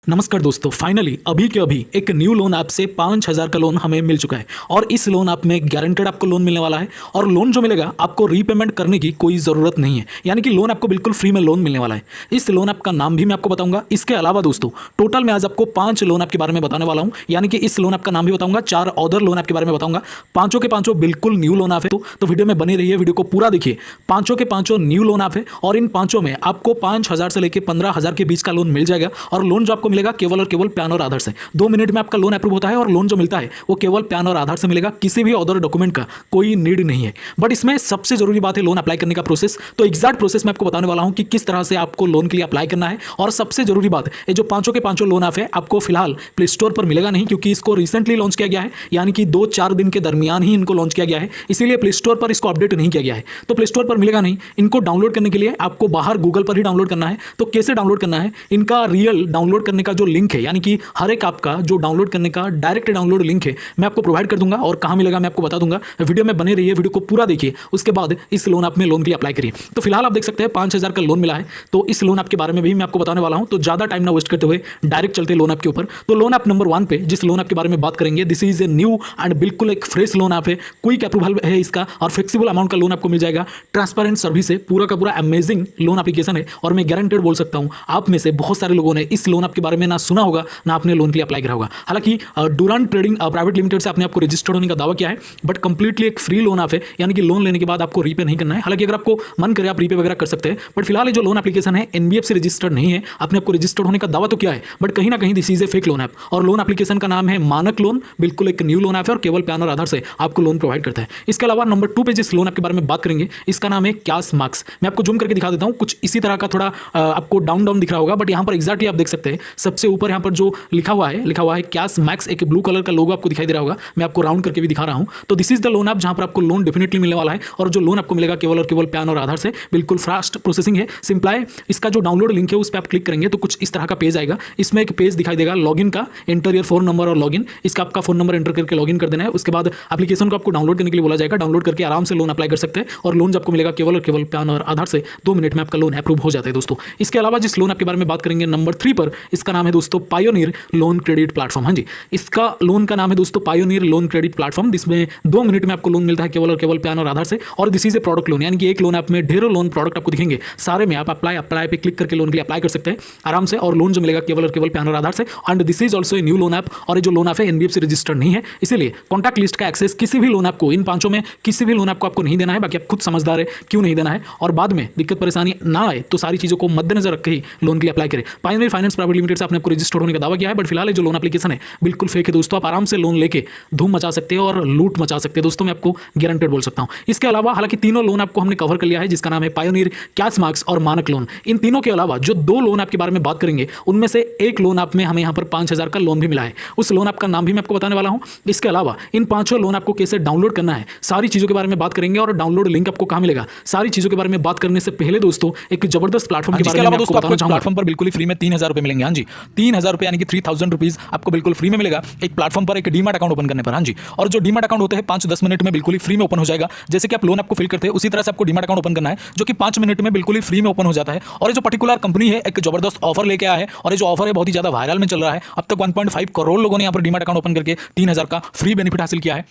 नमस्कार दोस्तों, फाइनली अभी के अभी एक न्यू लोन ऐप से 5,000 का लोन हमें मिल चुका है और इस लोन ऐप में गारंटेड आपको लोन मिलने वाला है और लोन जो मिलेगा आपको रीपेमेंट करने की कोई ज़रूरत नहीं है, यानी कि लोन आपको बिल्कुल फ्री में लोन मिलने वाला है। इस लोन ऐप का नाम भी मैं आपको बताऊंगा। इसके अलावा दोस्तों टोटल मैं आज आपको 5 लोन ऐप के बारे में बताने वाला हूँ, यानी कि इस लोन ऐप का नाम भी बताऊंगा, 4 अदर लोन ऐप के बारे में बताऊंगा। पांचों के पांचों बिल्कुल न्यू लोन ऐप है, तो वीडियो में बने रहिए, वीडियो को पूरा देखिए। पांचों के पांचों न्यू लोन ऐप है और इन पांचों में आपको 5,000 से लेकर 15,000 के बीच का लोन मिल जाएगा और लोन जो आपको मिलेगा केवल और केवल पैन और आधार से। 2 मिनट में आपका लोन अप्रूव होता है और लोन जो मिलता है वो केवल पैन और आधार से मिलेगा, किसी भी अदर डॉक्यूमेंट का कोई नीड नहीं है। बट इसमें सबसे जरूरी बात है लोन अप्लाई करने का प्रोसेस। तो एग्जैक्ट प्रोसेस मैं आपको बताने वाला हूं कि किस तरह से आपको लोन के लिए अप्लाई करना है। और सबसे जरूरी बात, ये जो पांचों के पांचों लोन ऐप है आपको फिलहाल प्ले स्टोर पर मिलेगा नहीं, क्योंकि इसको रिसेंटली लॉन्च किया गया है, यानी कि 2-4 दिन के दरमियान ही इनको लॉन्च किया गया है, इसीलिए प्ले स्टोर पर इसको अपडेट नहीं किया गया है। तो प्ले स्टोर पर मिलेगा नहीं। इनको डाउनलोड करने के लिए आपको बाहर गूगल पर ही डाउनलोड करना है। तो कैसे डाउनलोड करना है, इनका रियल डाउनलोड करने का जो लिंक है, यानी कि हर एक आपका जो डाउनलोड करने का डायरेक्ट डाउनलोड लिंक है मैं आपको प्रोवाइड कर दूंगा और कहां मिलेगा मैं आपको बता दूंगा। वीडियो में बने रहिए, वीडियो को पूरा देखिए, उसके बाद इस लोन ऐप में लोन के लिए अप्लाई करिए। तो फिलहाल आप देख सकते हैं 5,000 का लोन मिला है, तो इस लोन ऐप के बारे में भी मैं आपको बताने वाला हूं। तो ज्यादा टाइम ना वेस्ट करते हुए डायरेक्ट चलते लोन ऐप के ऊपर। तो लोन ऐप नंबर 1 पे जिस लोन ऐप के बारे में बात करेंगे, this is a new and बिल्कुल एक फ्रेश लोन ऐप है। क्विक अप्रूवल है इसका और फ्लेक्सिबल अमाउंट का लोन आपको मिल जाएगा। ट्रांसपेरेंट सर्विस है, पूरा का पूरा अमेजिंग लोन एप्लीकेशन है और मैं गारंटेड बोल सकता हूं आप में से बहुत सारे लोगों ने इस लोन ऐप के बारे में ना सुना होगा ना आपने लोन के लिए अप्लाई करा होगा। हालांकि डूरांड ट्रेडिंग प्राइवेट लिमिटेड से आपने आपको रजिस्टर्ड होने का दावा किया है, बट कंप्लीटली एक फ्री लोन ऐप है, यानी कि लोन लेने के बाद आपको रीपे नहीं करना है। हालांकि अगर आपको मन करे आप रीपे वगैरह कर सकते हैं, बट फिलहाल ये जो लोन एप्लीकेशन है एनबीएफसी रजिस्टर्ड नहीं है। आपने आपको रजिस्टर्ड होने का दावा तो किया है, बट कहीं ना कहीं this is a fake loan app. और लोन एप्लीकेशन का नाम है मानक लोन, बिल्कुल एक न्यू लोन ऐप है और केवल पैन और आधार से आपको लोन प्रोवाइड करता है। इसके अलावा नंबर 2 पे जिस लोन ऐप के बारे में बात करेंगे, इसका नाम है कैश मार्क्स। मैं आपको जूम करके दिखा देता हूं, कुछ इसी तरह का थोड़ा आपको डाउन डाउन दिख रहा होगा, बट यहां पर एग्जैक्टली आप देख सकते हैं सबसे ऊपर यहां पर जो लिखा हुआ है कैश मैक्स, एक ब्लू कलर का लोगो आपको दिखाई दे रहा होगा। मैं आपको राउंड करके भी दिखा रहा हूं। तो this is the loan app जहां पर आपको लोन डेफिनेटली मिलने वाला है और जो लोन आपको मिलेगा केवल और केवल पैन और आधार से। बिल्कुल फास्ट प्रोसेसिंग है, सिंपल। इसका जो डाउनलोड लिंक है उस पर आप क्लिक करेंगे तो कुछ इस तरह का पेज आएगा। इसमें एक पेज दिखाई देगा लॉगिन का, एंटर योर फोन नंबर और लॉगिन। इसका आपका फोन नंबर एंटर करके लॉगिन कर देना है। उसके बाद एप्लीकेशन को आपको डाउनलोड करने के लिए बोला जाएगा। डाउनलोड करके आराम से लोन अप्लाई कर सकते हैं और लोन आपको मिलेगा केवल और केवल पैन और आधार से। 2 मिनट में आपका लोन अप्रूव हो जाता है दोस्तों। इसके अलावा जिस लोन ऐप के बारे में बात करेंगे नंबर 3 पर, इसका नाम है दोस्तों पायोनियर लोन क्रेडिट प्लेटफॉर्म। हाँ जी, इसका लोन का नाम है दोस्तों पायोनियर लोन क्रेडिट प्लेटफॉर्म, जिसमें 2 मिनट में आपको लोन मिलता है केवल और केवल पैन और आधार से। और this is a product loan, यानी कि एक लोन ऐप में ढेरों लोन प्रोडक्ट आपको दिखेंगे, सारे में आप अप्लाई पे क्लिक करके लोन के लिए अप्लाई कर सकते हैं आराम से और लोन जो मिलेगा केवल और केवल पैन और आधार से। And this is also a new loan app और ये जो लोन ऐप है एनबीएफसी रजिस्टर्ड नहीं है, इसीलिए कॉन्टैक्ट लिस्ट का एक्सेस किसी भी लोन ऐप को, इन पांचों में किसी भी लोन ऐप को आपको नहीं देना है। बाकी आप खुद समझदार है क्यों नहीं देना है, और बाद में दिक्कत परेशानी ना आए तो सारी चीजों को मद्देनजर रख के ही लोन के लिए अप्लाई करें। पायोनियर फाइनेंस प्राइवेट लिमिटेड से आपने आपको रजिस्टर्ड होने का दावा किया है, बट फिलहाल जो लोन एप्लीकेशन है बिल्कुल फेक है दोस्तों। आप आराम से लोन लेके धूम मचा सकते हैं और लूट मचा सकते हैं दोस्तों, मैं आपको गारंटेड बोल सकता हूं। इसके अलावा हालांकि तीनों लोन आपको हमने कवर कर लिया है, जिसका नाम है पायोनियर, कैश मार्क्स और मानक लोन। इन तीनों के अलावा जो 2 लोन ऐप के बारे में बात करेंगे उनमें से एक लोन ऐप में हमें यहां पर 5,000 का लोन भी मिला है। उस लोन ऐप का नाम भी मैं आपको बताने वाला हूं। इसके अलावा इन पांचों लोन ऐप को कैसे डाउनलोड करना है, सारी चीजों के बारे में बात करेंगे और डाउनलोड लिंक आपको कहां मिलेगा, सारी चीजों के बारे में बात करने से पहले दोस्तों एक जबरदस्त प्लेटफॉर्म के बारे में आपको बताना चाहूंगा। प्लेटफॉर्म पर बिल्कुल फ्री में 3,000 रुपए मिलेंगे। हाँ जी, 3,000 रुपए यानी कि 3,000 रुपीज आपको बिल्कुल फ्री में मिलेगा एक प्लेटफॉर्म पर, एक डीमैट अकाउंट ओपन करने पर। हाँ जी, और जो डीमैट अकाउंट होते हैं 5-10 मिनट में बिल्कुल ही फ्री में ओपन हो जाएगा। जैसे कि आप लोन आपको फिल करते हैं उसी तरह से आपको डीमैट अकाउंट ओपन करना है, जो कि 5 मिनट में बिल्कुल ही फ्री में ओपन हो जाता है। और ये जो पर्टिकुलर कंपनी है एक जबरदस्त ऑफर लेके आया है और ये जो ऑफर है बहुत ही ज्यादा वायरल में चल रहा है। अब तक 1.5 करोड़ लोगों ने यहाँ पर डीमैट अकाउंट ओपन करके 3,000 का फ्री बेनिफिट हासिल किया है।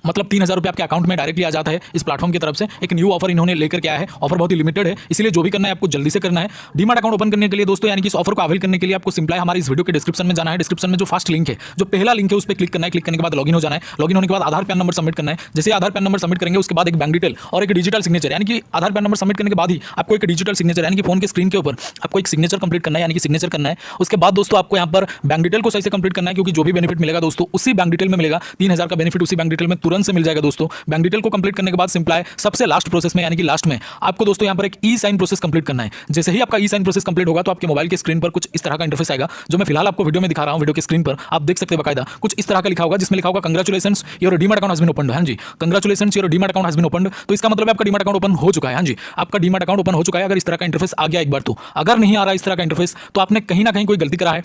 मतलब 3,000 रुपये आपके अकाउंट में डायरेक्टली आ जाता है इस प्लेटफॉर्म की तरफ से। एक न्यू ऑफर इन्होंने लेकर के आया है, ऑफर बहुत ही लिमिटेड है, इसलिए जो भी करना है आपको जल्दी से करना है। डीमैट अकाउंट ओपन करने के लिए दोस्तों, यानी कि इस ऑफर को अवेल करने के लिए आपको सिंपल हमारे इस वीडियो के डिस्क्रिप्शन में जाना है। डिस्क्रिप्शन में जो फर्स्ट लिंक है, जो पहला लिंक है उस पर क्लिक करना है। क्लिक करने के बाद लॉगिन हो जाना है। लॉगिन होने के बाद आधार पैन नंबर सबमिट करना है। जैसे आधार पैन नंबर सबमिट करेंगे उसके बाद एक बैंक डिटेल और एक डिजिटल सिग्नेचर, यानी कि आधार पैन नंबर सबमिट करने के बाद ही आपको एक डिजिटल सिग्नेचर, यानी कि फोन के स्क्रीन के ऊपर आपको एक सिग्नेचर कंप्लीट करना है, यानी कि सिग्नेचर करना है। उसके बाद दोस्तों आपको यहाँ पर बैंक डिटेल को सही से कंप्लीट करना है, क्योंकि जो भी बेनिफिट मिलेगा दोस्तों उसी बैंक डिटेल में मिलेगा। 3,000 का बेनिफिट उसी बैंक डिटेल में तुरंत से मिल जाएगा दोस्तों। बैंक डिटेल को कंप्लीट करने के बाद सिंपल है सबसे लास्ट प्रोसेस में, यानी कि लास्ट में आपको दोस्तों यहां पर एक ई साइन प्रोसेस कंप्लीट करना है। जैसे ही आपका ई साइन प्रोसेस कंप्लीट होगा तो आपके मोबाइल के स्क्रीन पर कुछ इस तरह का इंटरफेस आएगा, जो मैं फिलहाल आपको वीडियो में दिखा रहा हूं। वीडियो के स्क्रीन पर आप देख सकते हैं बकायदा कुछ इस तरह का लिखा होगा, जिसमें लिखा होगा congratulations your demat account has been opened. हां जी, congratulations your demat account has been opened. तो इसका मतलब आपका डीमैट अकाउंट ओपन हो चुका है। हां जी, आपका डीमैट अकाउंट ओपन हो चुका है। अगर इस तरह का इंटरफेस आ गया एक बार, तो अगर नहीं आ रहा इस तरह का इंटरफेस तो आपने कहीं ना कहीं कोई गलती करा है,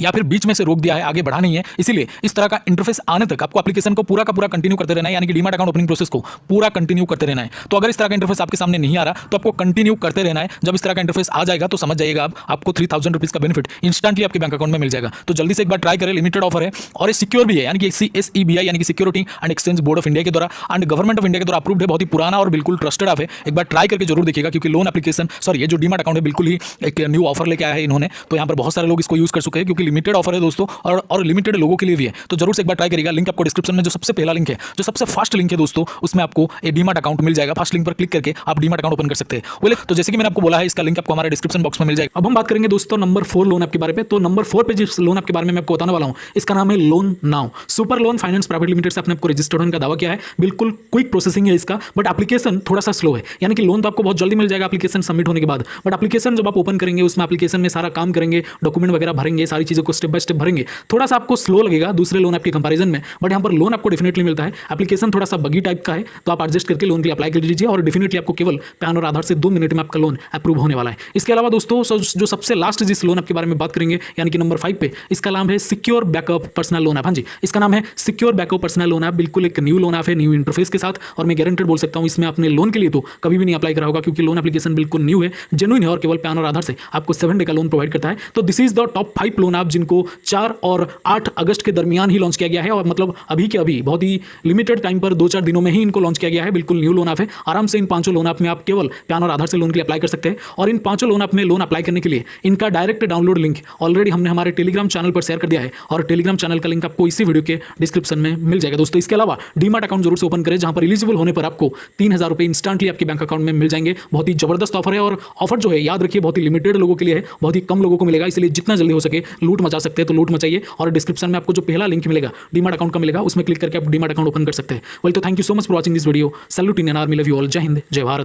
या फिर बीच में से रोक दिया है, आगे बढ़ा नहीं है। इसीलिए इस तरह का इंटरफेस आने तक आपको एप्लीकेशन को पूरा का पूरा कंटिन्यू करते रहना है, यानी कि डीमैट अकाउंट ओपनिंग प्रोसेस को पूरा कंटिन्यू करते रहना है। तो अगर इस तरह का इंटरफेस आपके सामने नहीं आ रहा तो आपको कंटिन्यू करते रहना है। जब इस तरह का इंटरफेस आ जाएगा तो समझ जाइएगा आपको 3000 रुपीज का बेनिफिट इंस्टेंटली आपके बैंक अकाउंट में मिल जाएगा। तो जल्दी से एक बार ट्राई करें, लिमिटेड ऑफर है और ये सिक्योर भी है, यानी कि SEBI यानी कि security and exchange board of India के द्वारा एंड गवर्नमेंट ऑफ इंडिया के द्वारा अप्रूव्ड है। बहुत ही पुराना और बिल्कुल ट्रस्टेड ऐप है। एक बार ट्राई करके जरूर देखिएगा, क्योंकि लोन एप्लीकेशन ये जो डीमैट अकाउंट है बिल्कुल ही एक न्यू ऑफर लेके आया है इन्होंने। तो यहाँ पर बहुत सारे लोग इसको यूज कर चुके हैं, क्योंकि लिमिटेड ऑफर है दोस्तों और लिमिटेड लोगों के लिए भी है। तो जरूर से एक बार ट्राई करिएगा। लिंक आपको डिस्क्रिप्शन में जो सबसे पहला लिंक है, जो सबसे फर्स्ट लिंक है दोस्तों, उसमें आपको एक डीमैट अकाउंट मिल जाएगा। फर्स्ट लिंक पर क्लिक करके आप डीमैट अकाउंट ओपन कर सकते हैं। बोले तो जैसे कि मैंने आपको बोला है, इसका लिंक आपको हमारे डिस्क्रिप्शन बॉक्स में मिल जाएगा। अब हम बात करेंगे दोस्तों नंबर 4 लोन ऐप के बारे में। तो नंबर 4 पे जिस लोन ऐप के बारे में मैं आपको बताने वाला हूं, इसका नाम है loan now. Super loan finance private limited से आपने आपको रजिस्टर्ड होने का दावा किया है। बिल्कुल क्विक प्रोसेसिंग है इसका, बट एप्लीकेशन थोड़ा सा स्लो है। यानी कि लोन तो आपको बहुत जल्दी मिल जाएगा एप्लीकेशन सबमिट होने के बाद, बट एप्लीकेशन जब आप ओपन करेंगे, उसमें एप्लीकेशन में सारा काम करेंगे, डॉक्यूमेंट वगैरह भरेंगे, सारी चीज़ों को स्टेप बाय स्टेप भरेंगे, थोड़ा सा आपको स्लो लगेगा दूसरे लोन ऐप के कंपैरिजन में। बट यहाँ पर लोन आपको डेफिनेटली मिलता है। एप्लीकेशन थोड़ा सा बगी टाइप का है, तो आप एडजस्ट करके लोन के लिए अप्लाई कर लीजिए और डेफिनेटली आपको केवल पैन और आधार से 2 मिनट में आपका लोन अप्रूव होने वाला है। इसके अलावा दोस्तों जो सबसे लास्ट जिस लोन ऐप के बारे में बात करेंगे, यानी कि नंबर 5 पे, इसका नाम है secure backup personal loan app. हाँ जी, इसका नाम है secure backup personal loan app. बिल्कुल एक न्यू लोन ऐप है, न्यू इंटरफेस के साथ, और मैं गारंटेड बोल सकता हूँ इसमें अपने लोन के लिए तो कभी भी नहीं अप्लाई करा होगा, क्योंकि लोन एप्लीकेशन बिल्कुल न्यू है, जेन्युइन है और केवल पैन और आधार से आपको 7 डे का लोन प्रोवाइड करता है। तो this is the top 5 loan app जिनको 4 और 8 अगस्त के दरमियान ही लॉन्च किया गया है, और मतलब अभी के अभी बहुत ही लिमिटेड टाइम पर 2-4 दिनों में ही इनको लॉन्च किया गया है। बिल्कुल न्यू लोन ऐप है। आराम से इन 5 लोन ऐप में आप केवल पैन और आधार से लोन के लिए अप्लाई कर सकते हैं। और इन 5 लोन ऐप में लोन अप्लाई करने के लिए इनका डायरेक्ट डाउनलोड लिंक ऑलरेडी हमने हमारे टेलीग्राम चैनल पर शेयर कर दिया है, और टेलीग्राम चैनल का लिंक आपको इसी वीडियो के डिस्क्रिप्शन में मिल जाएगा दोस्तों। इसके अलावा डीमैट अकाउंट जरूर से ओपन करें, जहां पर एलिजिबल होने पर आपको 3000 रुपये इंस्टेंटली आपके बैंक अकाउंट में मिल जाएंगे। बहुत ही जबरदस्त ऑफर है, और ऑफर जो है याद रखिए बहुत ही लिमिटेड लोगों के लिए है, बहुत ही कम लोगों को मिलेगा। इसलिए जितना जल्दी हो सके लूट मचा सकते हैं तो लूट मचाइए, और डिस्क्रिप्शन में आपको जो पहला लिंक मिलेगा डीमैट अकाउंट का मिलेगा, उसमें क्लिक करके आप डीमैट अकाउंट ओपन कर सकते हैं। वेल, तो thank you so much for watching this video. Salute Indian army, love you all. जय हिंद, जय भारत।